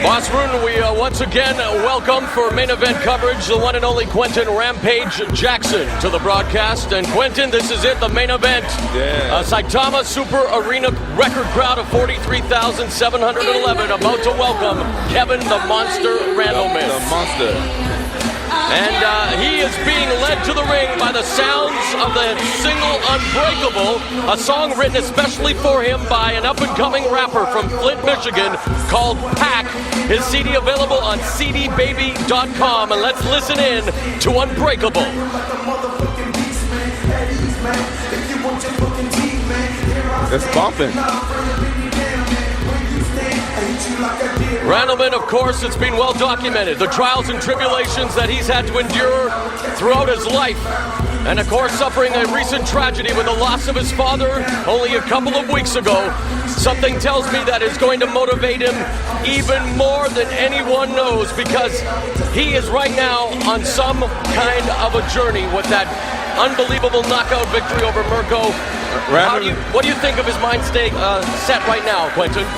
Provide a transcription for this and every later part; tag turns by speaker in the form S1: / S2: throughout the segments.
S1: Boss Rune, we once again welcome for main event coverage the one and only Quentin Rampage Jackson to the broadcast. And Quentin, this is it, the main event.
S2: Yeah.
S1: Saitama Super Arena record crowd of 43,711 about to welcome Kevin the Monster Randleman.
S2: The Monster.
S1: And he is being led to the ring by the sounds of the single Unbreakable, a song written especially for him by an up-and-coming rapper from Flint, Michigan called Pack. His CD available on cdbaby.com, and let's listen in to Unbreakable.
S2: It's bumping.
S1: Randleman, of course, it's been well documented, the trials and tribulations that he's had to endure throughout his life. And of course, suffering a recent tragedy with the loss of his father only a couple of weeks ago. Something tells me that is going to motivate him even more than anyone knows, because he is right now on some kind of a journey with that unbelievable knockout victory over Mirko. What do you think of his mind state set right now, Quentin?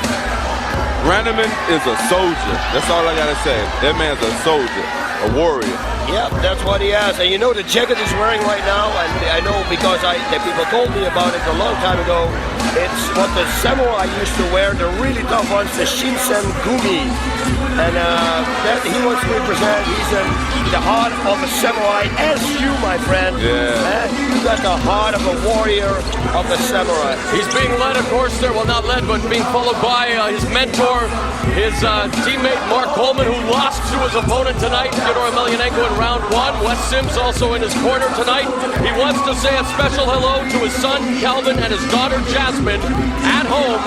S2: Randleman is a soldier. That's all I gotta say. That man's a soldier, a warrior.
S3: Yeah, that's what he has. And you know the jacket he's wearing right now, and I know because the people told me about it a long time ago. It's what the samurai used to wear, the really tough ones, the Shinsen Gumi. And that he wants to represent, he's in the heart of a samurai, as you, my friend.
S2: Yeah.
S3: You got the heart of a warrior, of a samurai.
S1: He's being led, of course, there, well, not led, but being followed by his mentor, his teammate Mark Coleman, who lost to his opponent tonight, Fёdor Емельяненко, in round one. Wes Sims also in his corner tonight. He wants to say a special hello to his son Calvin and his daughter Jasmine at home,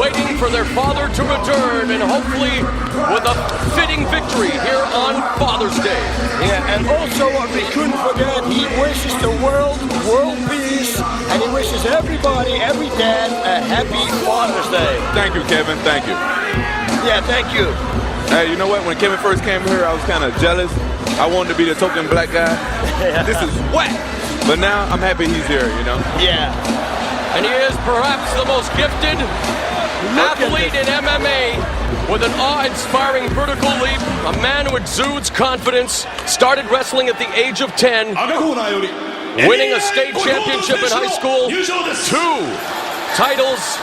S1: waiting for their father to return, and hopefully with a fitting victory here on Father's Day.
S3: Yeah, and also what we couldn't forget, he wishes the world peace, and he wishes everybody, every dad, a happy Father's Day.
S2: Thank you, Kevin. Thank you.
S3: Yeah, thank you.
S2: Hey, you know what? When Kevin first came here, I was kind of jealous. I wanted to be the token black guy. This is whack. But now I'm happy he's here, you know?
S3: Yeah.
S1: And he is perhaps the most gifted athlete in MMA, with an awe-inspiring vertical leap, a man who exudes confidence, started wrestling at the age of 10, winning a state championship in high school, 2 titles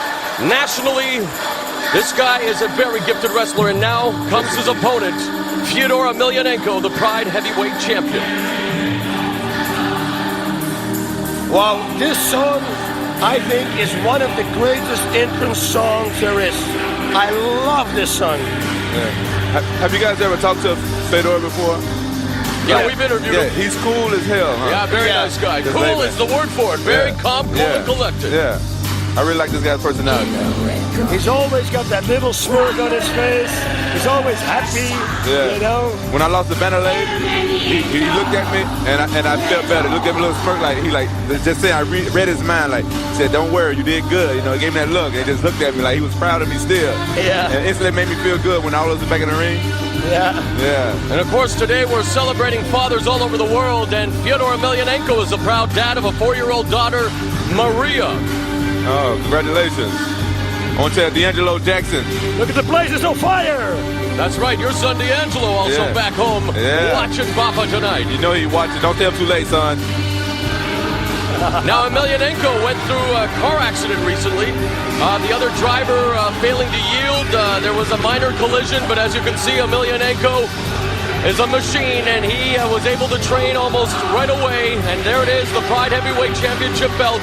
S1: nationally. This guy is a very gifted wrestler, and now comes his opponent, Fёdor Emelianenko, the Pride Heavyweight Champion.
S3: Wow, this song, I think, is one of the greatest entrance songs there is. I love this song.
S2: Yeah. Have you guys ever talked to Fedor before?
S1: Yeah, we've interviewed him.
S2: He's cool as hell, huh?
S1: Yeah, very nice guy. Cool is the word for it. Very calm, cool, and collected.
S2: Yeah. I really like this guy's personality.
S3: He's always got that little smirk on his face. He's always happy, you know.
S2: When I lost the Vanderlei, he looked at me and I felt better. He looked at me a little smirk, like just saying, I read his mind, like said, "Don't worry, you did good." You know, he gave me that look and just looked at me like he was proud of me still.
S3: Yeah.
S2: And instantly made me feel good when all of us are back in the ring.
S3: Yeah.
S2: Yeah.
S1: And of course, today we're celebrating fathers all over the world, and Fёdor Emelianenko is a proud dad of a 4-year-old daughter, Maria.
S2: Oh, congratulations. I want to tell D'Angelo Jackson.
S3: Look at the place, it's on fire!
S1: That's right, your son D'Angelo also back home watching Papa tonight.
S2: You know he watching. Don't tell him too late, son.
S1: Now, Emelianenko went through a car accident recently. The other driver failing to yield. There was a minor collision, but as you can see, Emelianenko is a machine, and he was able to train almost right away. And there it is, the Pride Heavyweight Championship belt.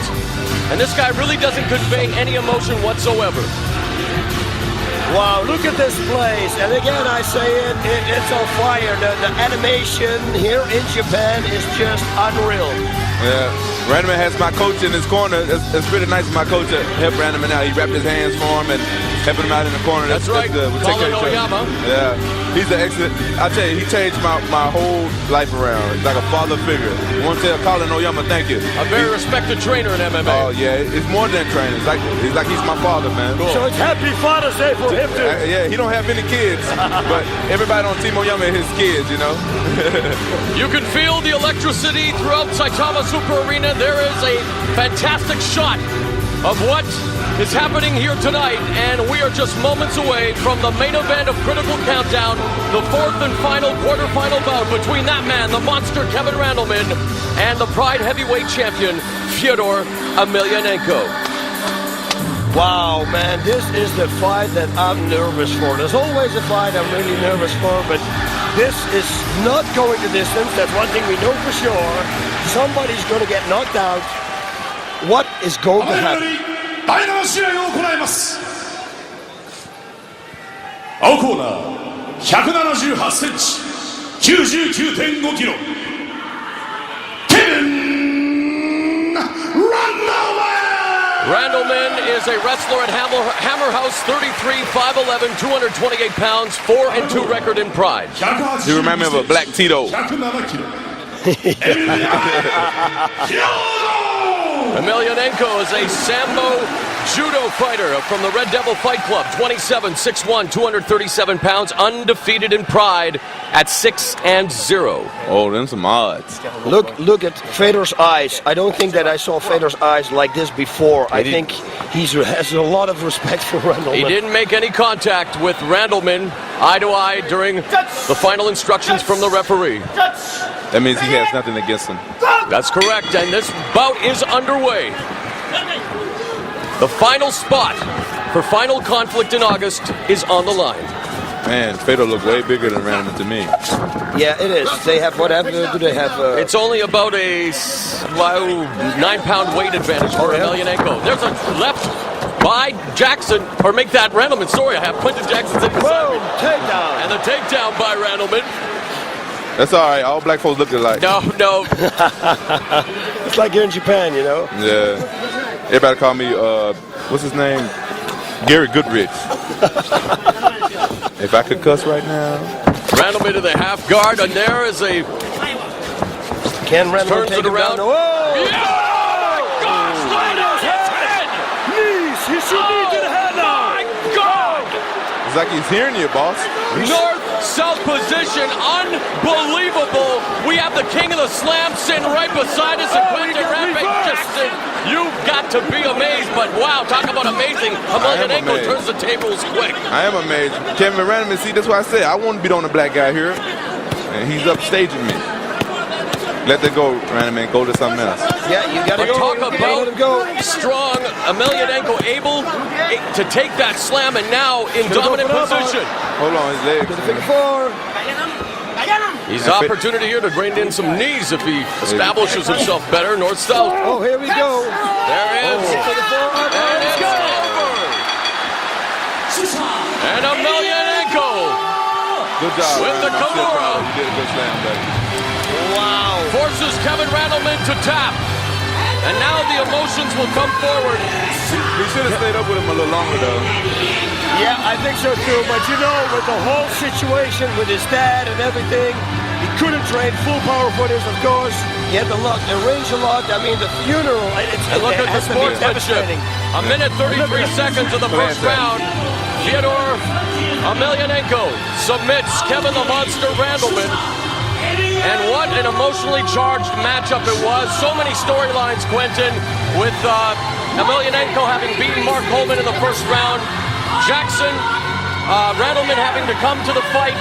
S1: And this guy really doesn't convey any emotion whatsoever.
S3: Wow, look at this place. And again, I say it's on fire. The animation here in Japan is just unreal.
S2: Yeah. Randleman has my coach in his corner. It's really nice of my coach to help Randleman out. He wrapped his hands for him and helping him out in the corner.
S1: That's right.
S2: That's good. We'll take care of each other.
S1: Oyama.
S2: Yeah. He's an excellent. I tell you, he changed my whole life around. He's like a father figure. I want to tell Colin Oyama thank you.
S1: A very respected trainer in MMA.
S2: Oh yeah, it's more than training. It's like he's my father, man.
S1: Cool.
S3: So it's Happy Father's Day for him too.
S2: Yeah, he don't have any kids, but everybody on Team Oyama is his kids, you know.
S1: You can feel the electricity throughout Saitama Super Arena. There is a fantastic shot of what is happening here tonight, and we are just moments away from the main event of Critical Countdown, the fourth and final quarterfinal bout between that man, the monster Kevin Randleman, and the Pride Heavyweight Champion, Fёdor Emelianenko.
S3: Wow, man, this is the fight that I'm nervous for. There's always a fight I'm really nervous for, but this is not going the distance. That's one thing we know for sure. Somebody's going to get knocked out. What is going to happen?
S4: 第7試合を行います。青コーナー178センチ99.5キロケビン・ランドマン
S1: Randleman is a wrestler at Hammer House, 33, 5'11", 228 pounds, 4-2 record in Pride.
S2: You remind me of a Black Tito.
S4: 107キロ
S1: Emelianenko is a Sambo judo fighter from the Red Devil Fight Club, 27, 6'1", 237 pounds, undefeated in Pride at 6-0.
S2: Oh, them some odds.
S3: Look at Fedor's eyes. I don't think that I saw Fedor's eyes like this before. I think he has a lot of respect for Randleman.
S1: He didn't make any contact with Randleman eye to eye during the final instructions from the referee.
S2: That means he has nothing against him.
S1: That's correct, and this bout is underway. The final spot for Final Conflict in August is on the line.
S2: Man, Fedor look way bigger than Randleman to me.
S3: Yeah, it is. They have whatever. Do they have?
S1: It's only about a 9-pound weight advantage for Emelianenko. There's a left by Jackson, or make that Randleman. Sorry, I have Quentin Jackson's in
S3: Boom! Takedown.
S1: and the takedown by Randleman.
S2: That's all right. All black folks look alike.
S1: No.
S3: It's like here in Japan, you know.
S2: Yeah. Everybody call me, what's his name? Gary Goodrich. If I could cuss right now.
S1: Randleman to the half guard, and there is a
S3: Can Randleman
S1: turns
S3: take
S1: it
S3: him
S1: around.
S3: down? Whoa!
S1: Yeah! Gosh, right on his head!
S3: Knees. He should knee to the head now.
S1: My God!
S2: It's like he's hearing you, boss.
S1: North-south position, unbelievable. We have the king of the slam sitting right beside us, and Quentin Rampage Jackson. You've got to be amazed, but wow, talk about amazing. Emelianenko
S2: amazed.
S1: turns the tables quick.
S2: I am amazed. Kevin Randleman, see, that's why I said I want to beat on the black guy here. And he's upstaging me. Let that go, Randleman. Go to something else.
S3: Yeah, you got to
S1: But
S3: go.
S1: talk
S3: You gotta let him go.
S1: about strong. Emelianenko able to take that slam, and now in dominant position.
S2: Hold on, his legs.
S3: Figure four.
S1: He's opportunity here to grind in some knees if he establishes himself better, north-south.
S3: Oh, here we go.
S1: There it is. And it's over. And Emelianenko
S2: Good job.
S1: with the
S2: Randleman. I'm still proud.
S1: Kimura
S2: You did a good slam, buddy.
S3: Wow.
S1: forces Kevin Randleman to tap. And now the emotions will come forward.
S2: He should have stayed up with him a little longer, though.
S3: Yeah, I think so too. But you know, with the whole situation with his dad and everything, he couldn't train full power for this, of course. He had to arrange a lot. I mean, the funeral.
S1: And look at the sportsmanship. A minute 33 seconds of the first round. Fёdor Emelianenko submits Kevin the Monster Randleman. And what an emotionally charged matchup it was. So many storylines, Quentin, with Emelianenko having beaten Mark Coleman in the first round. Jackson, Randleman having to come to the fight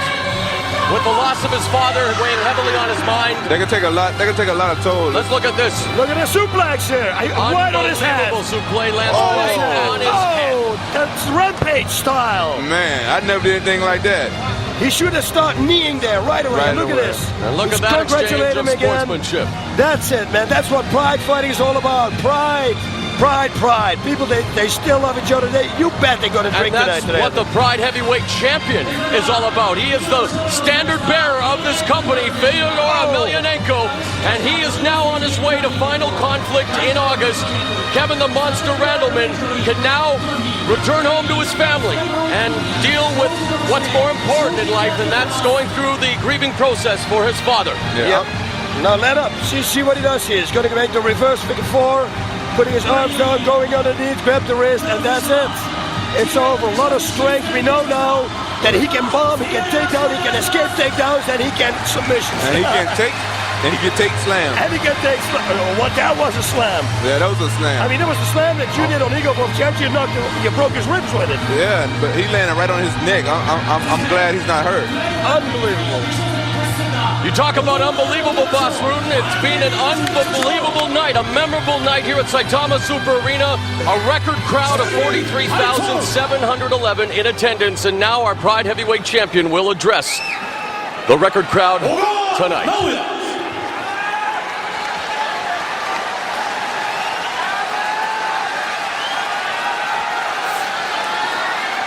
S1: with the loss of his father weighing heavily on his mind.
S2: They can take a lot. They can take a lot of tolls.
S1: Let's look at this.
S3: Look at the suplex here. Right on his head.
S1: Unbelievable suplex lands right on his head.
S3: Oh, that's Rampage style.
S2: Man, I never did anything like that.
S3: He should have started kneeing there right away.
S2: Right
S3: Look
S2: away.
S3: at this.
S1: And look at
S3: Let's
S1: that exchange
S3: congratulate
S1: of
S3: him again.
S1: sportsmanship.
S3: That's it, man. That's what pride fighting is all about. Pride. Pride, pride. People, they still love each other. You bet they're going to drink
S1: And that's
S3: tonight.
S1: what the Pride Heavyweight Champion is all about. He is the standard bearer of this company, Fёdor Emelianenko, and he is now on his way to Final Conflict in August. Kevin the Monster Randleman can now return home to his family and deal with what's more important in life than that's going through the grieving process for his father.
S2: Yeah.
S3: Now let up. See what he does here. He's going to make the reverse figure 4, putting his arms down, going underneath, grab the wrist, and that's it. It's over. A lot of strength. We know now that he can bomb, he can take down, he can escape takedowns, and he can submissions.
S2: And he can take slam.
S3: And he can take slam. What, that was a slam.
S2: Yeah, that was a slam.
S3: I mean, it was a slam that you did on Igor Vovchanski. You broke his ribs with it.
S2: Yeah, but he landed right on his neck. I'm glad he's not hurt.
S3: Unbelievable.
S1: You talk about unbelievable, Boss Rudin. It's been an unbelievable night, a memorable night here at Saitama Super Arena. A record crowd of 43,711 in attendance, and now our Pride Heavyweight Champion will address the record crowd tonight.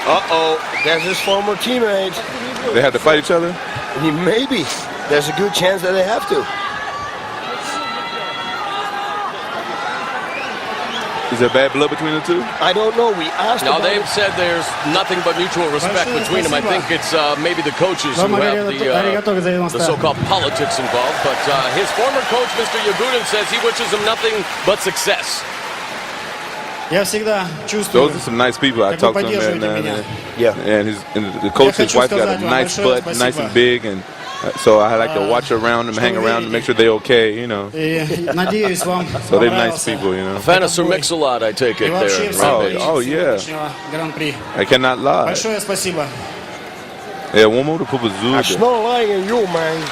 S3: Uh-oh, there's his former teammate.
S2: They have to fight each other?
S3: Maybe. There's a good chance that they have to.
S2: Is there bad blood between the two?
S3: I don't know. We asked
S1: Now,
S3: about
S1: they've
S3: it.
S1: said there's nothing but mutual respect between them. I think it's maybe the coaches who have the so-called politics involved. But his former coach, Mr. Yagudin, says he wishes him nothing but success.
S2: Those are some nice people. I talked to him, and the coach's wife got a nice butt, nice and big, and so I like to watch around them, hang around them, make sure they're okay, you know. So they're nice people, you know.
S1: Fan of Sir Mix-a-Lot, I take it there.
S2: Oh yeah. I cannot lie. Yeah, one more to put a zoo.
S3: I'm not lying in you, man.